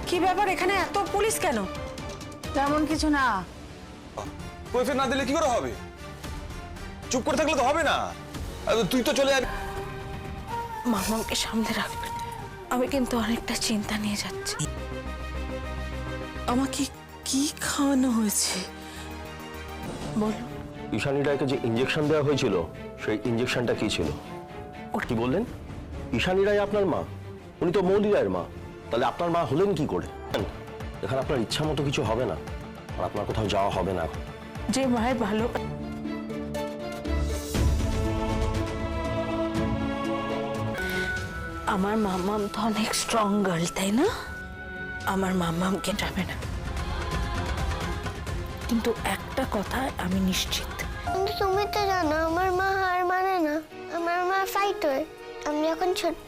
কি ব্যাপার, এখানে এত পুলিশ কেন? তেমন কিছু না। কৈফিয়ত না দিলে কি করে হবে? চুপ করে থাকলে তো হবে না। তুই তো চলে যাবি। মামাকে সামনে রাখবেন, আমি কিন্তু অনেকটা চিন্তা নিয়ে যাচ্ছি। আমাকে কি খাওয়ানো হয়েছে বলো? ঈশানী রায়কে যে ইঞ্জেকশন দেওয়া হয়েছিল সেই ইঞ্জেকশনটা কি ছিল? কি বললেন? ঈশানী রায় আপনার মা? উনি তো মৌলি রায়ের মা। তাহলে আপনার মা হলেন কি করে? এখানে আপনার ইচ্ছা মতো কিছু হবে না, আর আপনার কোথাও যাওয়া হবে না। যে মায়ের ভালো, আমার মামাম তো অনেক স্ট্রং গার্ল, তাই না? আমার মামামকে যাবে না, কিন্তু একটা কথা আমি নিশ্চিত, কিন্তু তুমি তো জানো আমার মা হার মানে না, আমার মা ফাইটার। আমি যখন ছোট্ট